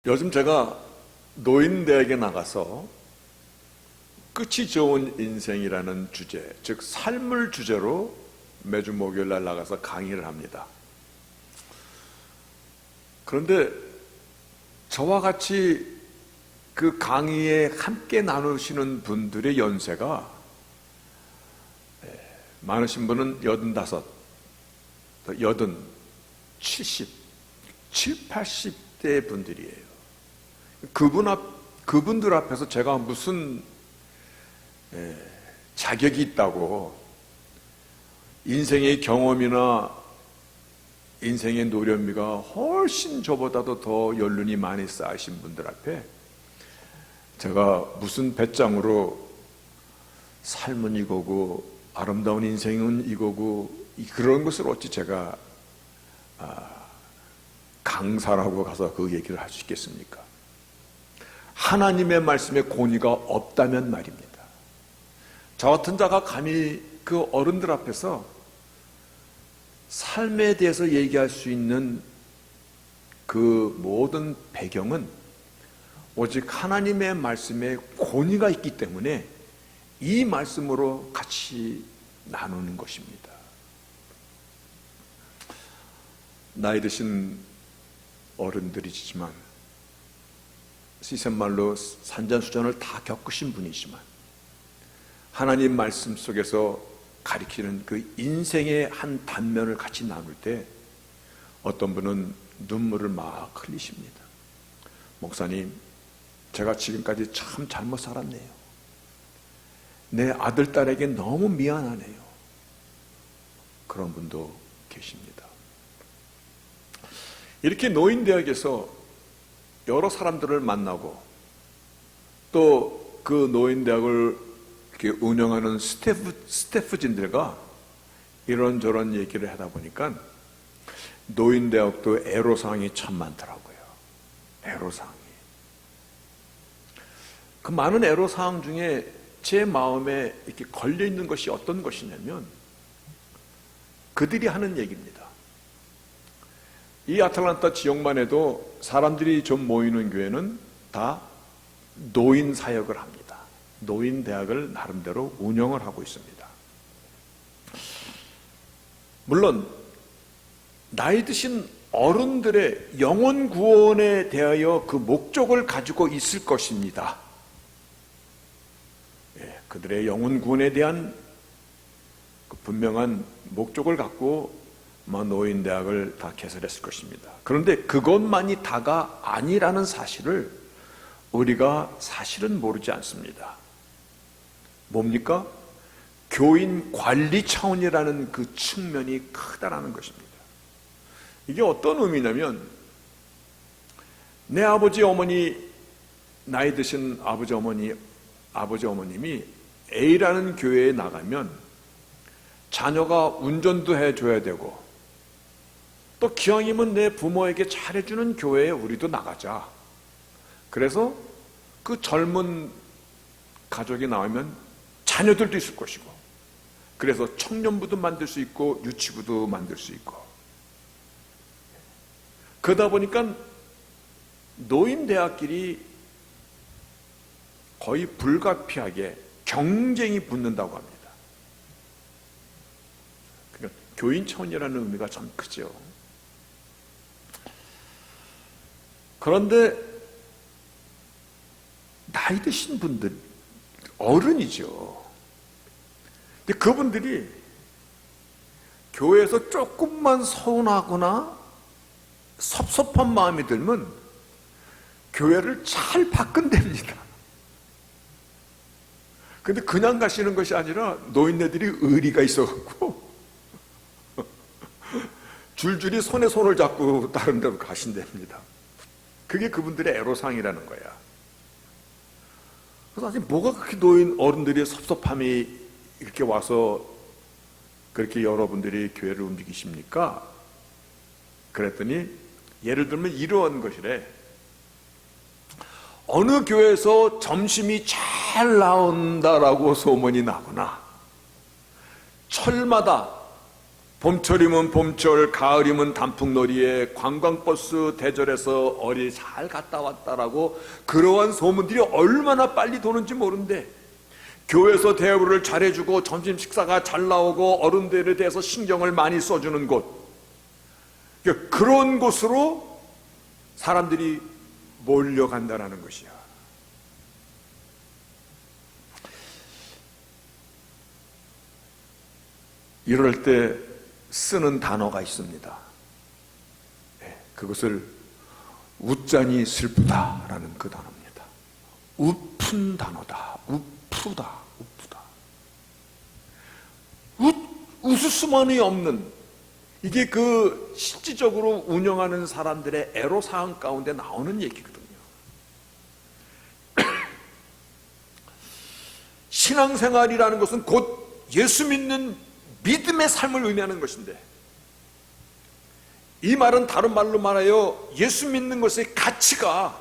요즘 제가 노인대학에 나가서 끝이 좋은 인생이라는 주제, 즉 삶을 주제로 매주 목요일 날 나가서 강의를 합니다. 그런데 저와 같이 그 강의에 함께 나누시는 분들의 연세가 많으신 분은 85, 80, 70, 80대 분들이에요. 그분들 앞에서 제가 무슨 자격이 있다고 인생의 경험이나 인생의 노련미가 훨씬 저보다도 더 연륜이 많이 쌓이신 분들 앞에 제가 무슨 배짱으로 삶은 이거고 아름다운 인생은 이거고 그런 것을 어찌 제가 강사라고 가서 그 얘기를 할 수 있겠습니까? 하나님의 말씀에 권위가 없다면 말입니다. 저 같은 자가 감히 그 어른들 앞에서 삶에 대해서 얘기할 수 있는 그 모든 배경은 오직 하나님의 말씀에 권위가 있기 때문에 이 말씀으로 같이 나누는 것입니다. 나이 드신 어른들이지만 시샘말로 산전수전을 다 겪으신 분이지만 하나님 말씀 속에서 가리키는 그 인생의 한 단면을 같이 나눌 때 어떤 분은 눈물을 막 흘리십니다. 목사님, 제가 지금까지 참 잘못 살았네요. 내 아들, 딸에게 너무 미안하네요. 그런 분도 계십니다. 이렇게 노인대학에서 여러 사람들을 만나고 또 그 노인대학을 이렇게 운영하는 스태프진들과 이런저런 얘기를 하다 보니까 노인대학도 애로사항이 참 많더라고요. 애로사항이. 그 많은 애로사항 중에 제 마음에 이렇게 걸려있는 것이 어떤 것이냐면 그들이 하는 얘기입니다. 이 아틀란타 지역만 해도 사람들이 좀 모이는 교회는 다 노인 사역을 합니다. 노인 대학을 나름대로 운영을 하고 있습니다. 물론 나이 드신 어른들의 영혼 구원에 대하여 그 목적을 가지고 있을 것입니다. 그들의 영혼 구원에 대한 그 분명한 목적을 갖고 노인대학을 다 개설했을 것입니다. 그런데 그것만이 다가 아니라는 사실을 우리가 사실은 모르지 않습니다. 뭡니까? 교인 관리 차원이라는 그 측면이 크다라는 것입니다. 이게 어떤 의미냐면 내 아버지 어머니, 나이 드신 아버지 어머님이 A라는 교회에 나가면 자녀가 운전도 해줘야 되고 또 기왕이면 내 부모에게 잘해주는 교회에 우리도 나가자. 그래서 그 젊은 가족이 나오면 자녀들도 있을 것이고 그래서 청년부도 만들 수 있고 유치부도 만들 수 있고 그러다 보니까 노인대학끼리 거의 불가피하게 경쟁이 붙는다고 합니다. 그러니까 교인 차원이라는 의미가 참 크죠. 그런데 나이 드신 분들, 어른이죠. 근데 그분들이 교회에서 조금만 서운하거나 섭섭한 마음이 들면 교회를 잘 바꾼답니다. 근데 그냥 가시는 것이 아니라 노인네들이 의리가 있어갖고 줄줄이 손에 손을 잡고 다른 데로 가신답니다. 그게 그분들의 애로사항이라는 거야. 그래서 아직 뭐가 그렇게 노인 어른들의 섭섭함이 이렇게 와서 그렇게 여러분들이 교회를 움직이십니까? 그랬더니 예를 들면 이러한 것이래. 어느 교회에서 점심이 잘 나온다라고 소문이 나거나 철마다 봄철이면 봄철, 가을이면 단풍놀이에 관광버스 대절해서 어디 잘 갔다 왔다라고 그러한 소문들이 얼마나 빨리 도는지 모르는데, 교회에서 대우를 잘해주고 점심 식사가 잘 나오고 어른들에 대해서 신경을 많이 써주는 곳, 그런 곳으로 사람들이 몰려간다는 것이야. 이럴 때 쓰는 단어가 있습니다. 그것을 웃자니 슬프다라는 그 단어입니다. 우픈 단어다. 우프다. 웃을 수만이 없는, 이게 그 실질적으로 운영하는 사람들의 애로사항 가운데 나오는 얘기거든요. 신앙생활이라는 것은 곧 예수 믿는 믿음의 삶을 의미하는 것인데, 이 말은 다른 말로 말하여 예수 믿는 것의 가치가,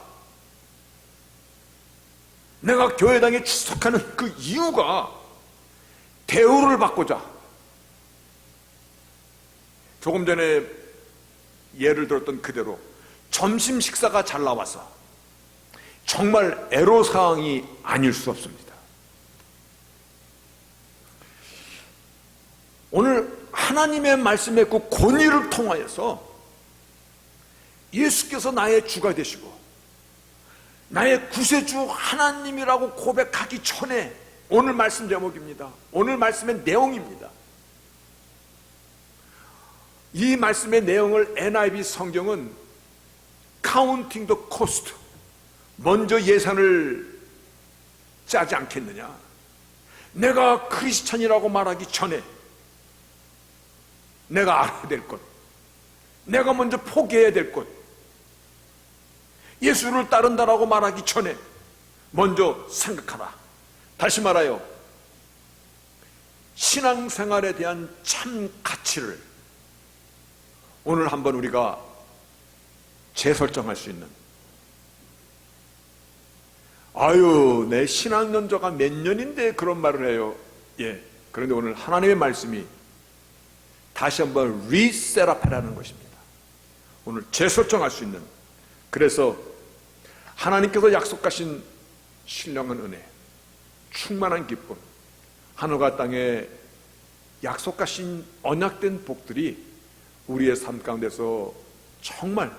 내가 교회당에 출석하는 그 이유가 대우를 받고자, 조금 전에 예를 들었던 그대로 점심 식사가 잘 나와서 정말 애로사항이 아닐 수 없습니다. 오늘 하나님의 말씀의 그 권위를 통하여서 예수께서 나의 주가 되시고 나의 구세주 하나님이라고 고백하기 전에, 오늘 말씀 제목입니다. 오늘 말씀의 내용입니다. 이 말씀의 내용을 NIV 성경은 Counting the Cost, 먼저 예산을 짜지 않겠느냐, 내가 크리스찬이라고 말하기 전에 내가 알아야 될 것, 내가 먼저 포기해야 될 것, 예수를 따른다라고 말하기 전에 먼저 생각하라. 다시 말하여 신앙생활에 대한 참 가치를 오늘 한번 우리가 재설정할 수 있는, 아유 내 신앙 연조가 몇 년인데 그런 말을 해요. 그런데 오늘 하나님의 말씀이 다시 한번 리셋업하라는 것입니다. 오늘 재설정할 수 있는, 그래서 하나님께서 약속하신 신령한 은혜, 충만한 기쁨, 하늘과 땅에 약속하신 언약된 복들이 우리의 삶 가운데서 정말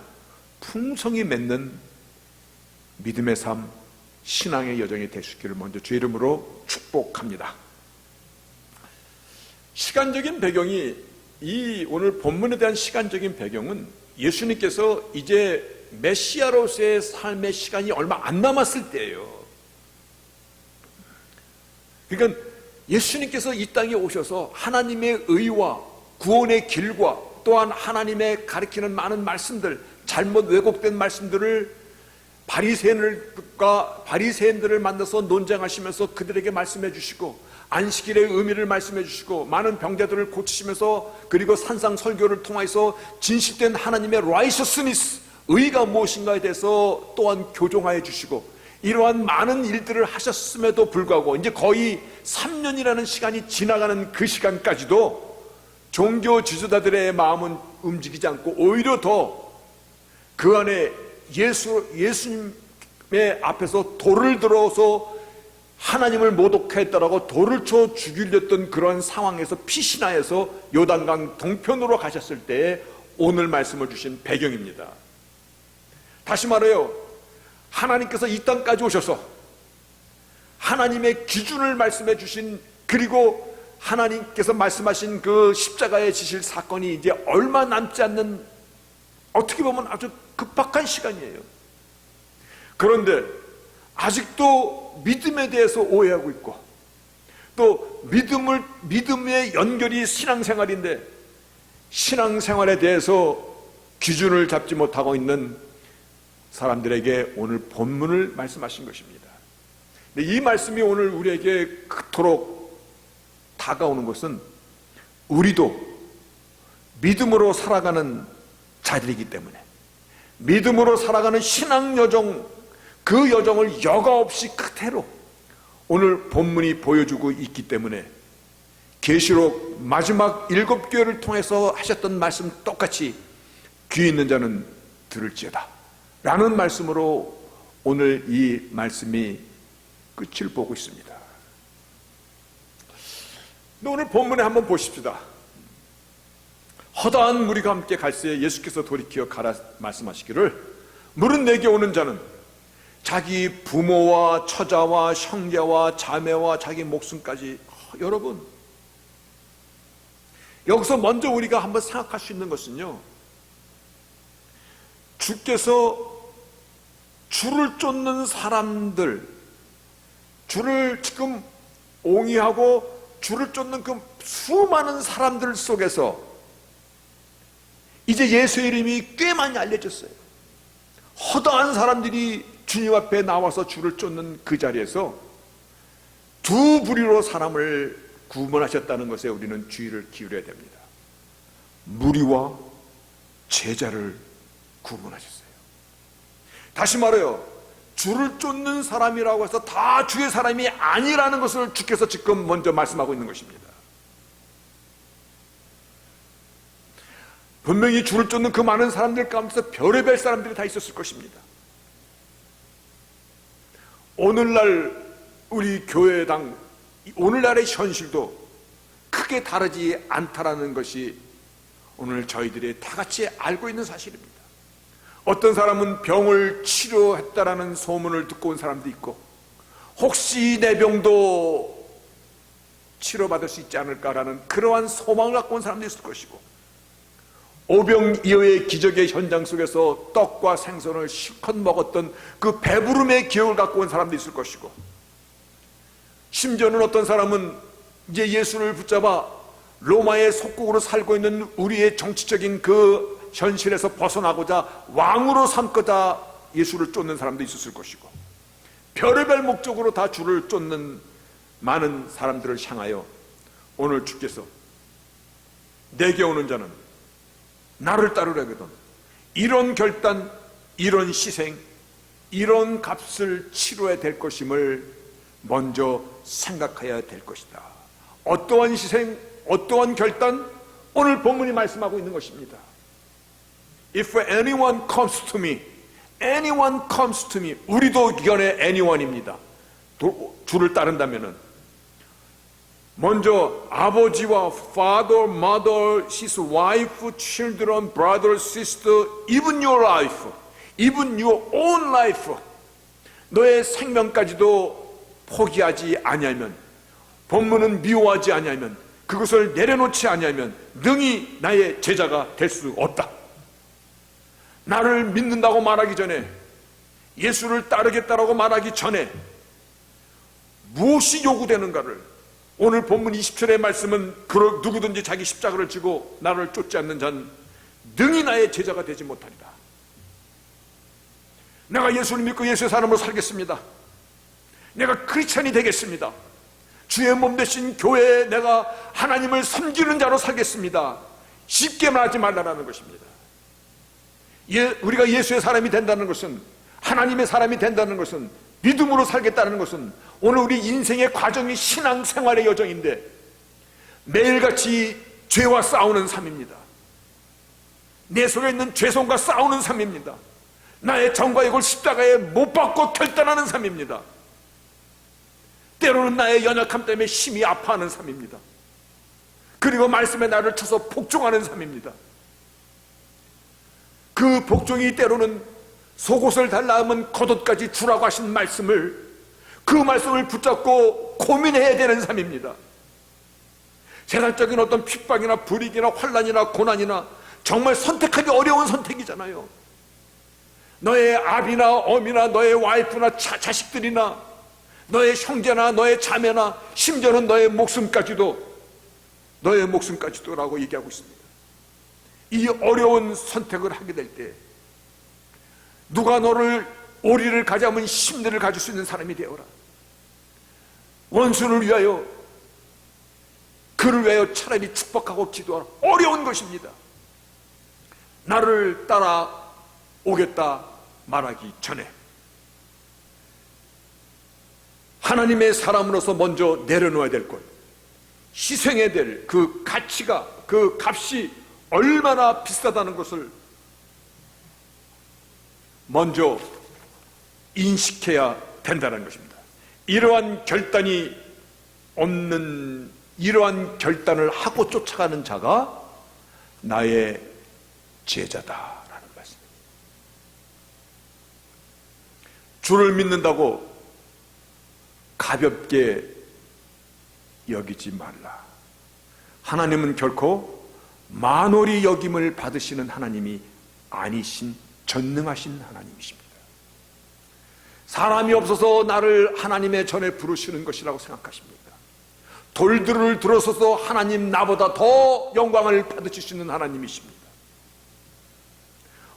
풍성히 맺는 믿음의 삶, 신앙의 여정이 되시기를 먼저 주의 이름으로 축복합니다. 시간적인 배경이, 이 오늘 본문에 대한 시간적인 배경은 예수님께서 이제 메시아로서의 삶의 시간이 얼마 안 남았을 때예요. 그러니까 예수님께서 이 땅에 오셔서 하나님의 의와 구원의 길과 또한 하나님의 가르치는 많은 말씀들, 잘못 왜곡된 말씀들을 바리새인들을 만나서 논쟁하시면서 그들에게 말씀해 주시고, 안식일의 의미를 말씀해 주시고, 많은 병자들을 고치시면서, 그리고 산상 설교를 통해서 진실된 하나님의 righteousness, 의가 무엇인가에 대해서 또한 교정하여 주시고, 이러한 많은 일들을 하셨음에도 불구하고 이제 거의 3년이라는 시간이 지나가는 그 시간까지도 종교 지도자들의 마음은 움직이지 않고, 오히려 더 그 안에 예수님의 앞에서 돌을 들어서 하나님을 모독했다라고 돌을 쳐 죽이려던 그런 상황에서 피신하여서 요단강 동편으로 가셨을 때에 오늘 말씀을 주신 배경입니다. 다시 말해요, 하나님께서 이 땅까지 오셔서 하나님의 기준을 말씀해 주신, 그리고 하나님께서 말씀하신 그 십자가에 지실 사건이 이제 얼마 남지 않는, 어떻게 보면 아주 급박한 시간이에요. 그런데 아직도 믿음에 대해서 오해하고 있고, 또 믿음의 연결이 신앙생활인데 신앙생활에 대해서 기준을 잡지 못하고 있는 사람들에게 오늘 본문을 말씀하신 것입니다. 이 말씀이 오늘 우리에게 그토록 다가오는 것은 우리도 믿음으로 살아가는 자들이기 때문에, 믿음으로 살아가는 신앙 여정, 그 여정을 여과 없이 그대로 오늘 본문이 보여주고 있기 때문에 계시록 마지막 7교회를 통해서 하셨던 말씀 똑같이 귀 있는 자는 들을지어다 라는 말씀으로 오늘 이 말씀이 끝을 보고 있습니다. 오늘 본문에 한번 보십시다. 허다한 무리가 함께 갈새에 예수께서 돌이켜 가라 말씀하시기를 물은 내게 오는 자는 자기 부모와 처자와 형제와 자매와 자기 목숨까지. 여러분, 여기서 먼저 우리가 한번 생각할 수 있는 것은요, 주께서 주를 쫓는 사람들, 주를 지금 옹이하고 주를 쫓는 그 수많은 사람들 속에서 이제 예수의 이름이 꽤 많이 알려졌어요. 허다한 사람들이 주님 앞에 나와서 주를 쫓는 그 자리에서 두 부류로 사람을 구분하셨다는 것에 우리는 주의를 기울여야 됩니다. 무리와 제자를 구분하셨어요. 다시 말해요, 주를 쫓는 사람이라고 해서 다 주의 사람이 아니라는 것을 주께서 지금 먼저 말씀하고 있는 것입니다. 분명히 주를 쫓는 그 많은 사람들 가운데서 별의별 사람들이 다 있었을 것입니다. 오늘날 우리 교회당, 오늘날의 현실도 크게 다르지 않다라는 것이 오늘 저희들이 다 같이 알고 있는 사실입니다. 어떤 사람은 병을 치료했다라는 소문을 듣고 온 사람도 있고, 혹시 내 병도 치료받을 수 있지 않을까라는 그러한 소망을 갖고 온 사람도 있을 것이고, 오병이어의 기적의 현장 속에서 떡과 생선을 실컷 먹었던 그 배부름의 기억을 갖고 온 사람도 있을 것이고, 심지어는 어떤 사람은 이제 예수를 붙잡아 로마의 속국으로 살고 있는 우리의 정치적인 그 현실에서 벗어나고자 왕으로 삼고자 예수를 쫓는 사람도 있었을 것이고, 별의별 목적으로 다 주를 쫓는 많은 사람들을 향하여 오늘 주께서 내게 오는 자는 나를 따르려거든 이런 결단, 이런 희생, 이런 값을 치러야 될 것임을 먼저 생각해야 될 것이다. 어떠한 희생, 어떠한 결단? 오늘 본문이 말씀하고 있는 것입니다. If anyone comes to me, anyone comes to me. 우리도 기관의 anyone입니다. 주를 따른다면은 먼저 아버지와 father, mother, his wife, children, brother, sister, even your life, even your own life, 너의 생명까지도 포기하지 아니하면, 본문은 미워하지 아니하면, 그것을 내려놓지 아니하면 능히 나의 제자가 될 수 없다. 나를 믿는다고 말하기 전에, 예수를 따르겠다라고 말하기 전에 무엇이 요구되는가를 오늘 본문 20절의 말씀은 누구든지 자기 십자가를 지고 나를 쫓지 않는 자는 능히 나의 제자가 되지 못하리라. 내가 예수를 믿고 예수의 사람으로 살겠습니다. 내가 크리스찬이 되겠습니다. 주의 몸 대신 교회에 내가 하나님을 섬기는 자로 살겠습니다. 쉽게 말하지 말라는 것입니다. 우리가 예수의 사람이 된다는 것은, 하나님의 사람이 된다는 것은, 믿음으로 살겠다는 것은 오늘 우리 인생의 과정이 신앙생활의 여정인데 매일같이 죄와 싸우는 삶입니다. 내 속에 있는 죄성과 싸우는 삶입니다. 나의 정과 욕을 십자가에 못 박고 결단하는 삶입니다. 때로는 나의 연약함 때문에 심히 아파하는 삶입니다. 그리고 말씀에 나를 쳐서 복종하는 삶입니다. 그 복종이 때로는 속옷을 달라하면 겉옷까지 주라고 하신 말씀을, 그 말씀을 붙잡고 고민해야 되는 삶입니다. 세상적인 어떤 핍박이나 불이익이나 환난이나 고난이나 정말 선택하기 어려운 선택이잖아요. 너의 아비나 어미나 너의 와이프나 자식들이나 너의 형제나 너의 자매나 심지어는 너의 목숨까지도라고 얘기하고 있습니다. 이 어려운 선택을 하게 될 때 누가 너를 오리를 가져오면 심리를 가질 수 있는 사람이 되어라. 원수를 위하여, 그를 위하여 차라리 축복하고 기도하라. 어려운 것입니다. 나를 따라오겠다 말하기 전에 하나님의 사람으로서 먼저 내려놓아야 될 것, 희생해야 될 그 가치가, 그 값이 얼마나 비싸다는 것을 먼저 인식해야 된다는 것입니다. 이러한 결단이 없는, 이러한 결단을 하고 쫓아가는 자가 나의 제자다라는 말씀입니다. 주를 믿는다고 가볍게 여기지 말라. 하나님은 결코 만홀히 여김을 받으시는 하나님이 아니신 전능하신 하나님이십니다. 사람이 없어서 나를 하나님의 전에 부르시는 것이라고 생각하십니까? 돌들을 들어서서 하나님 나보다 더 영광을 받으시는 하나님이십니다.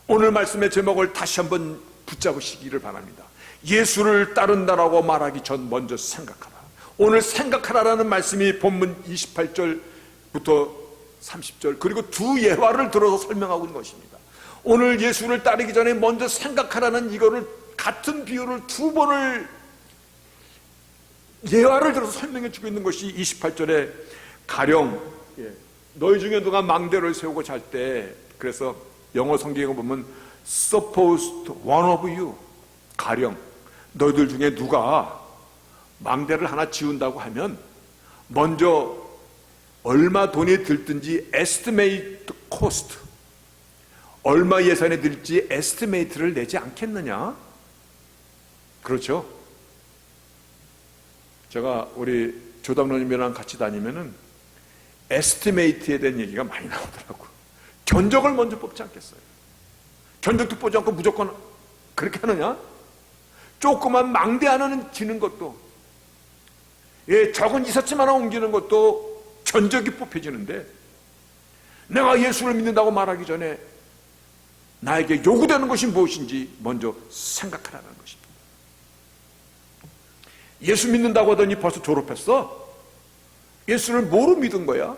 오늘 말씀의 제목을 다시 한번 붙잡으시기를 바랍니다. 예수를 따른다라고 말하기 전 먼저 생각하라. 오늘 생각하라라는 말씀이 본문 28절부터 30절 그리고 두 예화를 들어서 설명하고 있는 것입니다. 오늘 예수를 따르기 전에 먼저 생각하라는 이거를 같은 비유를 두 번을 예화를 들어서 설명해 주고 있는 것이 28절에 가령 너희 중에 누가 망대를 세우고 잘 때, 그래서 영어 성경에 보면 supposed one of you, 가령 너희들 중에 누가 망대를 하나 지운다고 하면 먼저 얼마 돈이 들든지 estimate cost, 얼마 예산이 들지 에스티메이트를 내지 않겠느냐? 그렇죠? 제가 우리 조담로님이랑 같이 다니면은 에스티메이트에 대한 얘기가 많이 나오더라고요. 견적을 먼저 뽑지 않겠어요? 견적도 뽑지 않고 무조건 그렇게 하느냐? 조그만 망대 하나는 지는 것도, 적은 이삿짐 하나 옮기는 것도 견적이 뽑혀지는데, 내가 예수를 믿는다고 말하기 전에 나에게 요구되는 것이 무엇인지 먼저 생각하라는 것입니다. 예수 믿는다고 하더니 벌써 졸업했어? 예수를 뭐로 믿은 거야?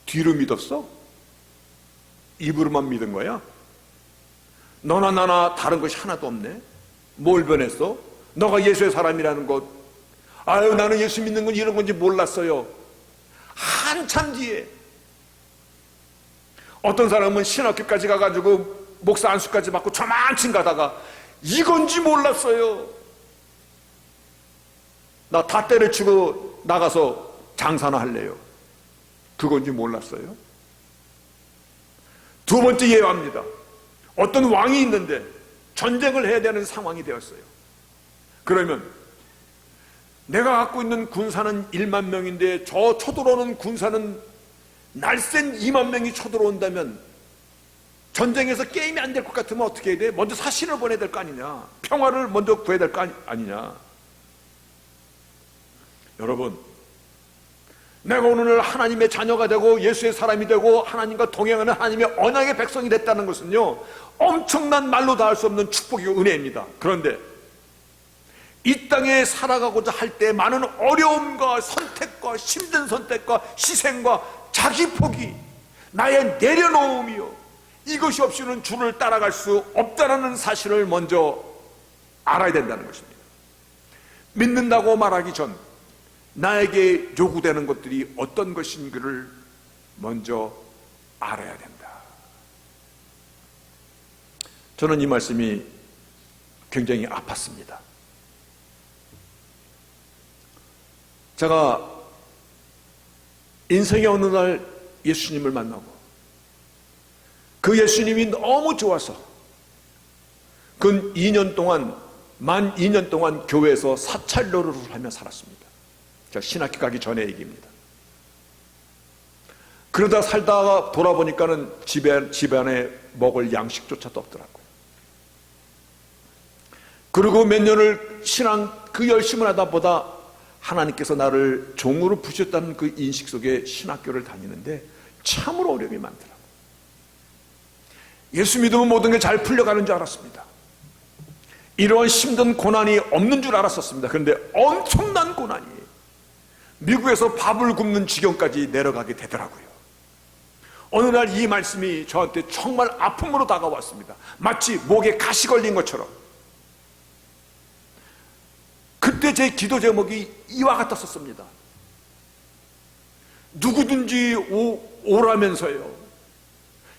뒤로 믿었어? 입으로만 믿은 거야? 너나 나나 다른 것이 하나도 없네? 뭘 변했어? 너가 예수의 사람이라는 것, 아유 나는 예수 믿는 건 이런 건지 몰랐어요. 한참 뒤에 어떤 사람은 신학교까지 가가지고 목사 안수까지 받고 저만큼 가다가 이건지 몰랐어요. 나 다 때려치고 나가서 장사나 할래요. 그건지 몰랐어요. 두 번째 예화입니다. 어떤 왕이 있는데 전쟁을 해야 되는 상황이 되었어요. 그러면 내가 갖고 있는 군사는 1만 명인데 저 쳐들어오는 군사는 날쌘 2만 명이 쳐들어온다면 전쟁에서 게임이 안 될 것 같으면 어떻게 해야 돼? 먼저 사신을 보내야 될 거 아니냐? 평화를 먼저 구해야 될 거 아니냐? 여러분, 내가 오늘 하나님의 자녀가 되고 예수의 사람이 되고 하나님과 동행하는 하나님의 언약의 백성이 됐다는 것은요, 엄청난 말로 다 할 수 없는 축복이고 은혜입니다. 그런데 이 땅에 살아가고자 할 때 많은 어려움과 선택과 힘든 선택과 희생과 자기 포기, 나의 내려놓음이요, 이것이 없이는 주를 따라갈 수 없다는 사실을 먼저 알아야 된다는 것입니다. 믿는다고 말하기 전 나에게 요구되는 것들이 어떤 것인지를 먼저 알아야 된다. 저는 이 말씀이 굉장히 아팠습니다. 제가 인생의 어느 날 예수님을 만나고 그 예수님이 너무 좋아서 근 2년 동안, 만 2년 동안 교회에서 사찰 노릇을 하며 살았습니다. 제가 신학교 가기 전의 얘기입니다. 그러다 살다가 돌아보니까는 집안에 먹을 양식조차도 없더라고요. 그리고 몇 년을 신앙 그 열심을 하다 보다 하나님께서 나를 종으로 부셨다는 그 인식 속에 신학교를 다니는데 참으로 어려움이 많더라고요. 예수 믿으면 모든 게 잘 풀려가는 줄 알았습니다. 이러한 힘든 고난이 없는 줄 알았었습니다. 그런데 엄청난 고난이 미국에서 밥을 굶는 지경까지 내려가게 되더라고요. 어느 날 이 말씀이 저한테 정말 아픔으로 다가왔습니다. 마치 목에 가시 걸린 것처럼. 그때 제 기도 제목이 이와 같았었습니다. 누구든지 오라면서요.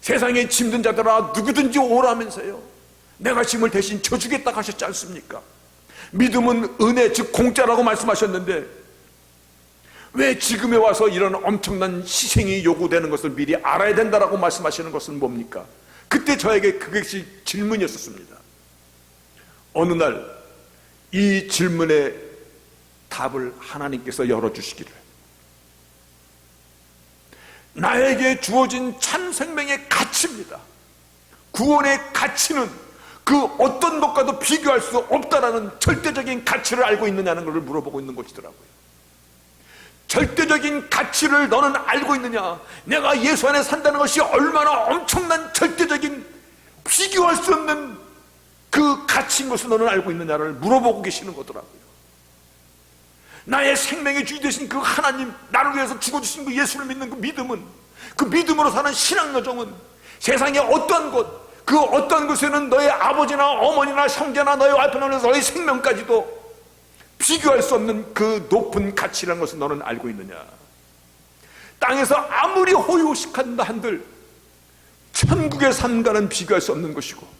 세상에 짐든 자들아 누구든지 오라면서요. 내가 짐을 대신 져주겠다 하셨지 않습니까? 믿음은 은혜, 즉 공짜라고 말씀하셨는데 왜 지금에 와서 이런 엄청난 희생이 요구되는 것을 미리 알아야 된다라고 말씀하시는 것은 뭡니까? 그때 저에게 그것이 질문이었습니다. 어느 날 이 질문의 답을 하나님께서 열어주시기를, 나에게 주어진 참 생명의 가치입니다. 구원의 가치는 그 어떤 것과도 비교할 수 없다라는 절대적인 가치를 알고 있느냐는 것을 물어보고 있는 것이더라고요. 절대적인 가치를 너는 알고 있느냐? 내가 예수 안에 산다는 것이 얼마나 엄청난 절대적인 비교할 수 없는 그 가치인 것을 너는 알고 있느냐를 물어보고 계시는 거더라고요. 나의 생명의 주인 되신 그 하나님, 나를 위해서 죽어주신 그 예수를 믿는 그 믿음은, 그 믿음으로 사는 신앙여정은 세상의 어떠한 것, 그 어떤 것에는 너의 아버지나 어머니나 형제나 너의 와이프나 너의 생명까지도 비교할 수 없는 그 높은 가치라는 것을 너는 알고 있느냐? 땅에서 아무리 호요식한다 한들 천국의 삶과는 비교할 수 없는 것이고,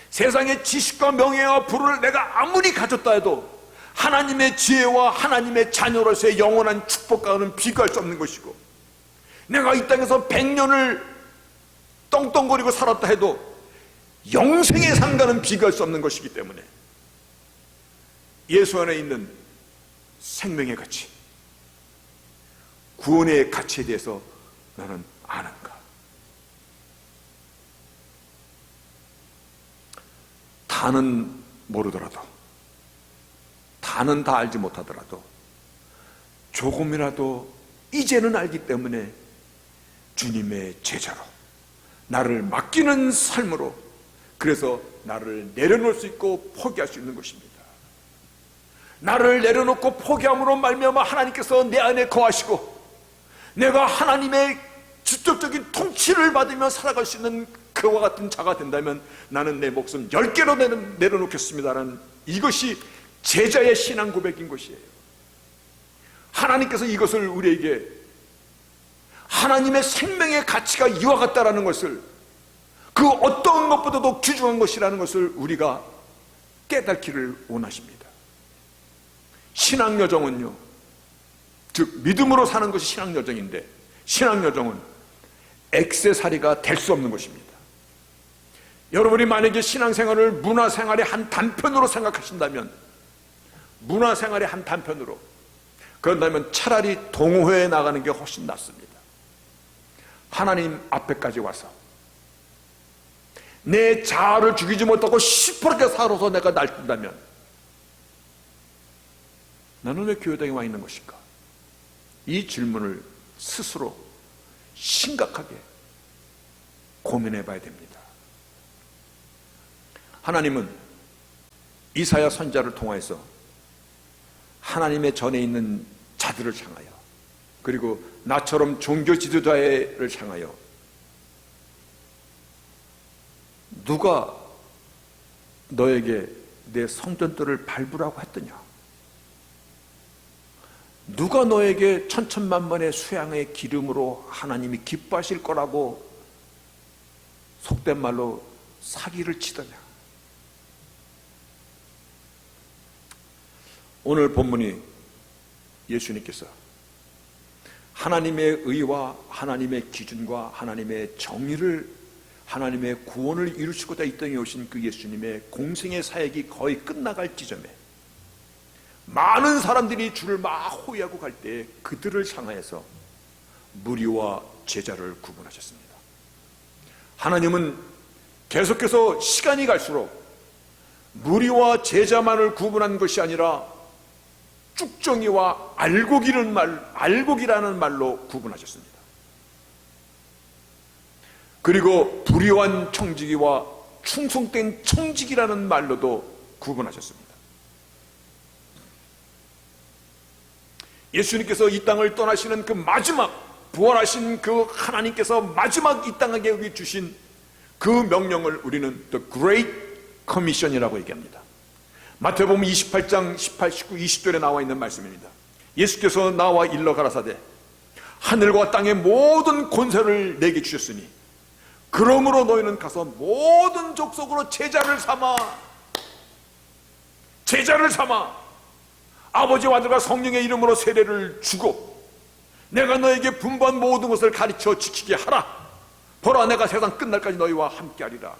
세상의 지식과 명예와 부를 내가 아무리 가졌다 해도 하나님의 지혜와 하나님의 자녀로서의 영원한 축복과는 비교할 수 없는 것이고, 내가 이 땅에서 100년을 떵떵거리고 살았다 해도 영생의 삶과는 비교할 수 없는 것이기 때문에 예수 안에 있는 생명의 가치, 구원의 가치에 대해서 나는 아는가? 다는 모르더라도, 다는 다 알지 못하더라도 조금이라도 이제는 알기 때문에 주님의 제자로 나를 맡기는 삶으로, 그래서 나를 내려놓을 수 있고 포기할 수 있는 것입니다. 나를 내려놓고 포기함으로 말미암아 하나님께서 내 안에 거하시고 내가 하나님의 직접적인 통치를 받으며 살아갈 수 있는 그와 같은 자가 된다면 나는 내 목숨 10개로 내려놓겠습니다라는, 이것이 제자의 신앙 고백인 것이에요. 하나님께서 이것을 우리에게, 하나님의 생명의 가치가 이와 같다라는 것을, 그 어떤 것보다도 귀중한 것이라는 것을 우리가 깨닫기를 원하십니다. 신앙여정은요, 즉 믿음으로 사는 것이 신앙여정인데, 신앙여정은 액세서리가 될 수 없는 것입니다. 여러분이 만약에 신앙생활을 문화생활의 한 단편으로 생각하신다면, 문화생활의 한 단편으로, 그런다면 차라리 동호회에 나가는 게 훨씬 낫습니다. 하나님 앞에까지 와서 내 자아를 죽이지 못하고 시퍼렇게 살아서 내가 날뛴다면 나는 왜 교회당에 와 있는 것일까? 이 질문을 스스로 심각하게 고민해 봐야 됩니다. 하나님은 이사야 선지자를 통해서 하나님의 전에 있는 자들을 향하여, 그리고 나처럼 종교 지도자를 향하여, 누가 너에게 내 성전들을 밟으라고 했더냐? 누가 너에게 천천만번의 수양의 기름으로 하나님이 기뻐하실 거라고 속된 말로 사기를 치더냐? 오늘 본문이 예수님께서 하나님의 의와 하나님의 기준과 하나님의 정의를, 하나님의 구원을 이루시고자 이 땅에 오신 그 예수님의 공생의 사역이 거의 끝나갈 지점에 많은 사람들이 주를 막 호위하고 갈 때 그들을 향하여서 무리와 제자를 구분하셨습니다. 하나님은 계속해서 시간이 갈수록 무리와 제자만을 구분한 것이 아니라 쭉정이와 알곡이라는 말로 구분하셨습니다. 그리고 불의한 청지기와 충성된 청지기라는 말로도 구분하셨습니다. 예수님께서 이 땅을 떠나시는 그 마지막, 부활하신 그 하나님께서 마지막 이 땅에 주신 그 명령을 우리는 The Great Commission이라고 얘기합니다. 마태복음 28장 18, 19, 20절에 나와 있는 말씀입니다. 예수께서 나와 일러 가라사대 하늘과 땅의 모든 권세를 내게 주셨으니 그러므로 너희는 가서 모든 족속으로 제자를 삼아 아버지와 아들과 성령의 이름으로 세례를 주고 내가 너에게 분부한 모든 것을 가르쳐 지키게 하라. 보라, 내가 세상 끝날까지 너희와 함께하리라.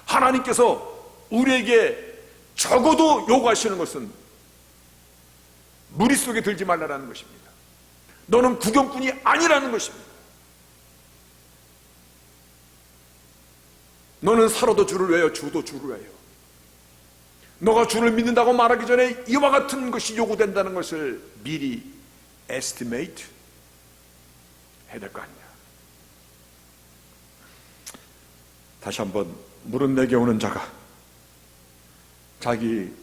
하나님께서 우리에게 적어도 요구하시는 것은 무리 속에 들지 말라라는 것입니다. 너는 구경꾼이 아니라는 것입니다. 너는 살아도 주를 외워, 죽어도 주를 외워. 너가 주를 믿는다고 말하기 전에 이와 같은 것이 요구된다는 것을 미리 estimate 해야 될 거 아니냐. 다시 한번, 물은 내게 오는 자가 자기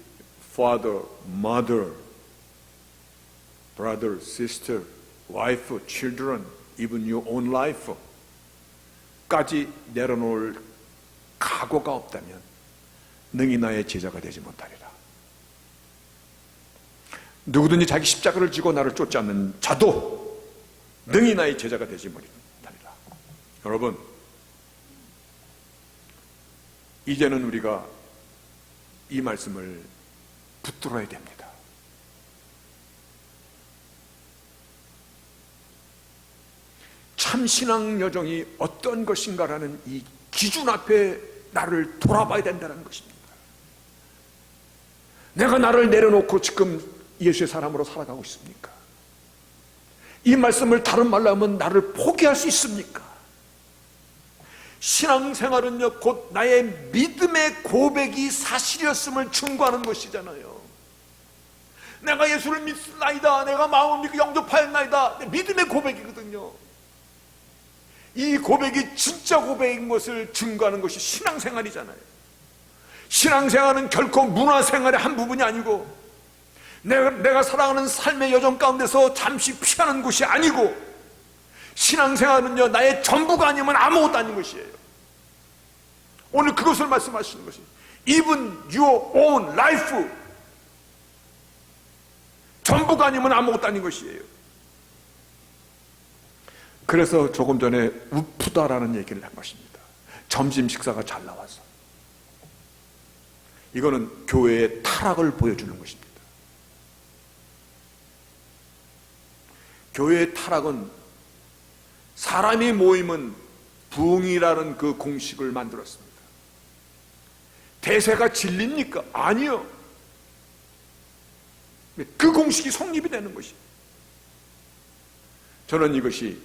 father, mother, brother, sister, wife, children, even your own life 까지 내려놓을 각오가 없다면 능히 나의 제자가 되지 못하리라. 누구든지 자기 십자가를 지고 나를 쫓지 않는 자도 능히 나의 제자가 되지 못하리라. 여러분, 이제는 우리가 이 말씀을 붙들어야 됩니다. 참신앙 여정이 어떤 것인가라는 이 기준 앞에 나를 돌아봐야 된다는 것입니다. 내가 나를 내려놓고 지금 예수의 사람으로 살아가고 있습니까? 이 말씀을 다른 말로 하면 나를 포기할 수 있습니까? 신앙생활은요, 곧 나의 믿음의 고백이 사실이었음을 증거하는 것이잖아요. 내가 예수를 믿나이다, 내가 마음을 믿고 영접하였나이다, 믿음의 고백이거든요. 이 고백이 진짜 고백인 것을 증거하는 것이 신앙생활이잖아요. 신앙생활은 결코 문화생활의 한 부분이 아니고 내가 살아가는 삶의 여정 가운데서 잠시 피하는 것이 아니고, 신앙생활은요, 나의 전부가 아니면 아무것도 아닌 것이에요. 오늘 그것을 말씀하시는 것이 even your own life, 전부가 아니면 아무것도 아닌 것이에요. 그래서 조금 전에 우프다라는 얘기를 한 것입니다. 점심 식사가 잘 나와서. 이거는 교회의 타락을 보여주는 것입니다. 교회의 타락은 사람이 모이면 부흥이라는 그 공식을 만들었습니다. 대세가 진리입니까? 아니요. 그 공식이 성립이 되는 것이에요. 저는 이것이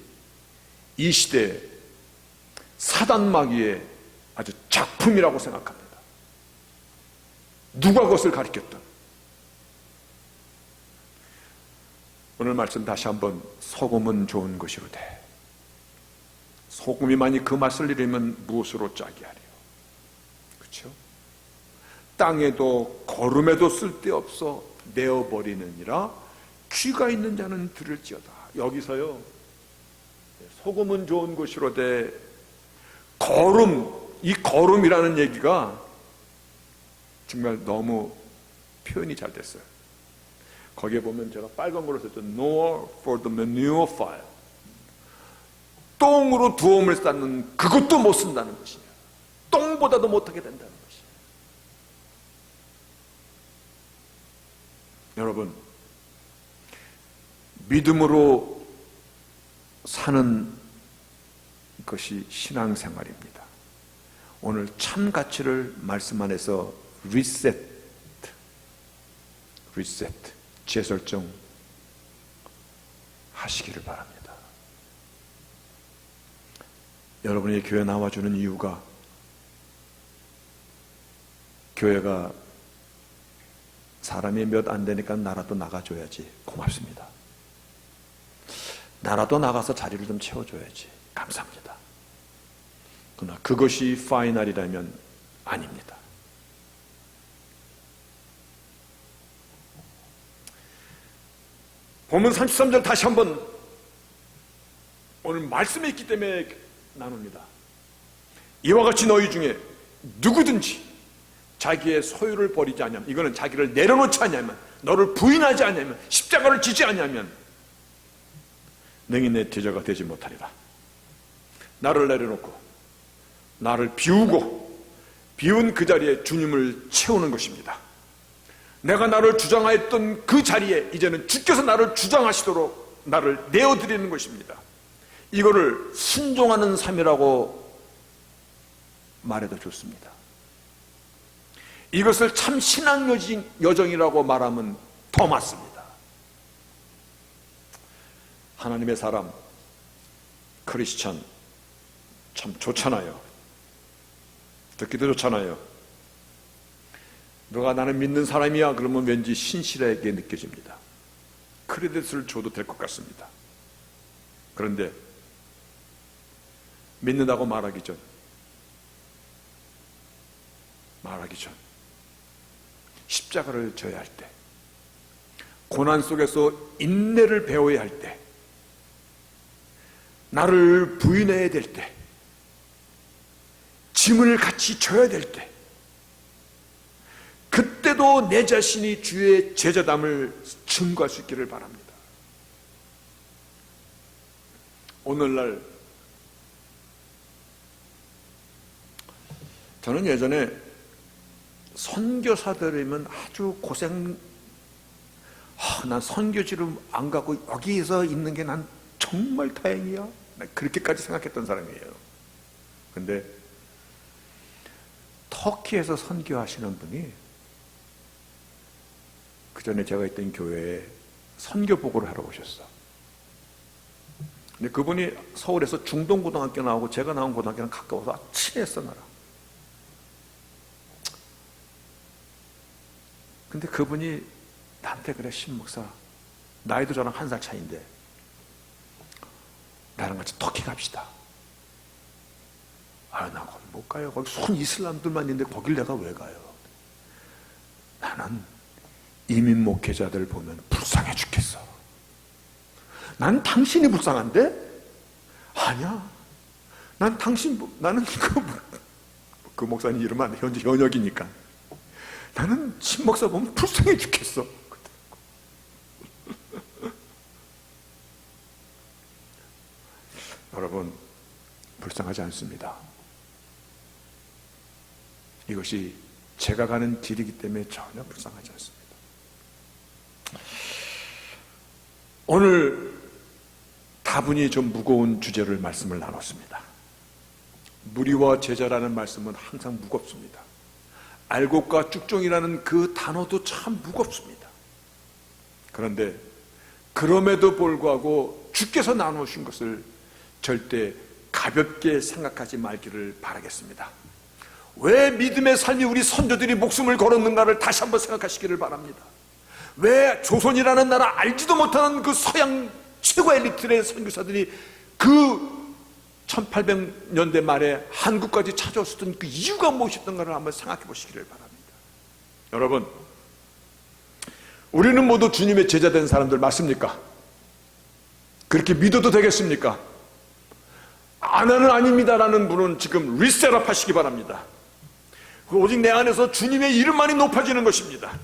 이 시대의 사단마귀의 아주 작품이라고 생각합니다. 누가 그것을 가르쳤든. 오늘 말씀 다시 한번, 소금은 좋은 것이로되 소금이 만일 그 맛을 잃으면 무엇으로 짜게 하리요. 그렇죠? 땅에도 거름에도 쓸데없어 내어버리느니라 귀가 있는 자는 들을지어다. 여기서요, 소금은 좋은 것이로되 거름, 이 거름이라는 얘기가 정말 너무 표현이 잘 됐어요. 거기에 보면 제가 빨간 걸로 썼죠. Nor for the manure file. 똥으로 두엄을 쌓는 그것도 못 쓴다는 것이에요. 똥보다도 못하게 된다는 것이에요. 여러분, 믿음으로 사는 것이 신앙생활입니다. 오늘 참 가치를 말씀 안에서 리셋, 재설정 하시기를 바랍니다. 여러분이 교회 나와주는 이유가 교회가 사람이 몇 안 되니까 나라도 나가줘야지, 고맙습니다. 나라도 나가서 자리를 좀 채워줘야지, 감사합니다. 그러나 그것이 파이널이라면 아닙니다. 본문 33절 다시 한번, 오늘 말씀이 있기 때문에 나눕니다. 이와 같이 너희 중에 누구든지 자기의 소유를 버리지 않으면, 이거는 자기를 내려놓지 않으면, 너를 부인하지 않으면, 십자가를 지지 않으면 능히 내 제자가 되지 못하리라. 나를 내려놓고 나를 비우고 비운 그 자리에 주님을 채우는 것입니다. 내가 나를 주장하였던 그 자리에 이제는 주께서 나를 주장하시도록 나를 내어드리는 것입니다. 이거를 순종하는 삶이라고 말해도 좋습니다. 이것을 참 신앙 여정이라고 말하면 더 맞습니다. 하나님의 사람, 크리스찬 참 좋잖아요. 듣기도 좋잖아요. 너가 나는 믿는 사람이야 그러면 왠지 신실하게 느껴집니다. 크레딧을 줘도 될 것 같습니다. 그런데 믿는다고 말하기 전 십자가를 져야 할 때, 고난 속에서 인내를 배워야 할 때, 나를 부인해야 될 때, 짐을 같이 져야 될 때, 그때도 내 자신이 주의 제자담을 증거할 수 있기를 바랍니다. 오늘날 저는 예전에 선교사들이면 아주 난 선교지를 안 가고 여기에서 있는 게 난 정말 다행이야, 그렇게까지 생각했던 사람이에요. 근데 터키에서 선교하시는 분이 그 전에 제가 있던 교회에 선교 보고를 하러 오셨어. 근데 그분이 서울에서 중동고등학교 나오고 제가 나온 고등학교랑 가까워서 친했어, 나랑. 근데 그분이 나한테 그래, 신 목사, 나이도 저랑 1살 차이인데 나랑 같이 터키 갑시다. 나 거기 못 가요. 거기 순 이슬람들만 있는데 거길 내가 왜 가요? 나는 이민 목회자들 보면 불쌍해 죽겠어. 난 당신이 불쌍한데? 아니야. 나는 그 목사님 이름 안 돼. 현재 현역이니까. 나는 신 목사 보면 불쌍해 죽겠어. 여러분, 불쌍하지 않습니다. 이것이 제가 가는 길이기 때문에 전혀 불쌍하지 않습니다. 오늘 다분히 좀 무거운 주제를 말씀을 나눴습니다. 무리와 제자라는 말씀은 항상 무겁습니다. 알곡과 쭉종이라는 그 단어도 참 무겁습니다. 그런데 그럼에도 불구하고 주께서 나누신 것을 절대 가볍게 생각하지 말기를 바라겠습니다. 왜 믿음의 삶이 우리 선조들이 목숨을 걸었는가를 다시 한번 생각하시기를 바랍니다. 왜 조선이라는 나라 알지도 못하는 그 서양 최고 엘리트의 선교사들이 그 1800년대 말에 한국까지 찾아왔었던 그 이유가 무엇이었던가를 한번 생각해 보시기를 바랍니다. 여러분, 우리는 모두 주님의 제자된 사람들 맞습니까? 그렇게 믿어도 되겠습니까? 나는 아닙니다라는 분은 지금 리셋업 하시기 바랍니다. 오직 내 안에서 주님의 이름만이 높아지는 것입니다.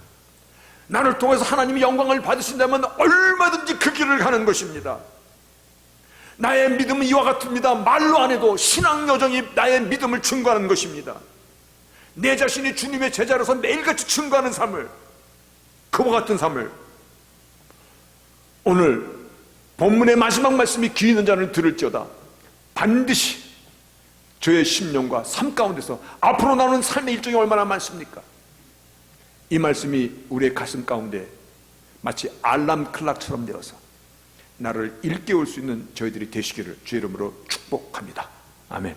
나를 통해서 하나님이 영광을 받으신다면 얼마든지 그 길을 가는 것입니다. 나의 믿음은 이와 같습니다. 말로 안 해도 신앙 여정이 나의 믿음을 증거하는 것입니다. 내 자신이 주님의 제자로서 매일같이 증거하는 삶을, 그와 같은 삶을 오늘 본문의 마지막 말씀이 귀 있는 자는 들을지어다 반드시 저의 심령과 삶 가운데서 앞으로 나오는 삶의 일정이 얼마나 많습니까? 이 말씀이 우리의 가슴 가운데 마치 알람 클락처럼 되어서 나를 일깨울 수 있는 저희들이 되시기를 주의 이름으로 축복합니다. 아멘.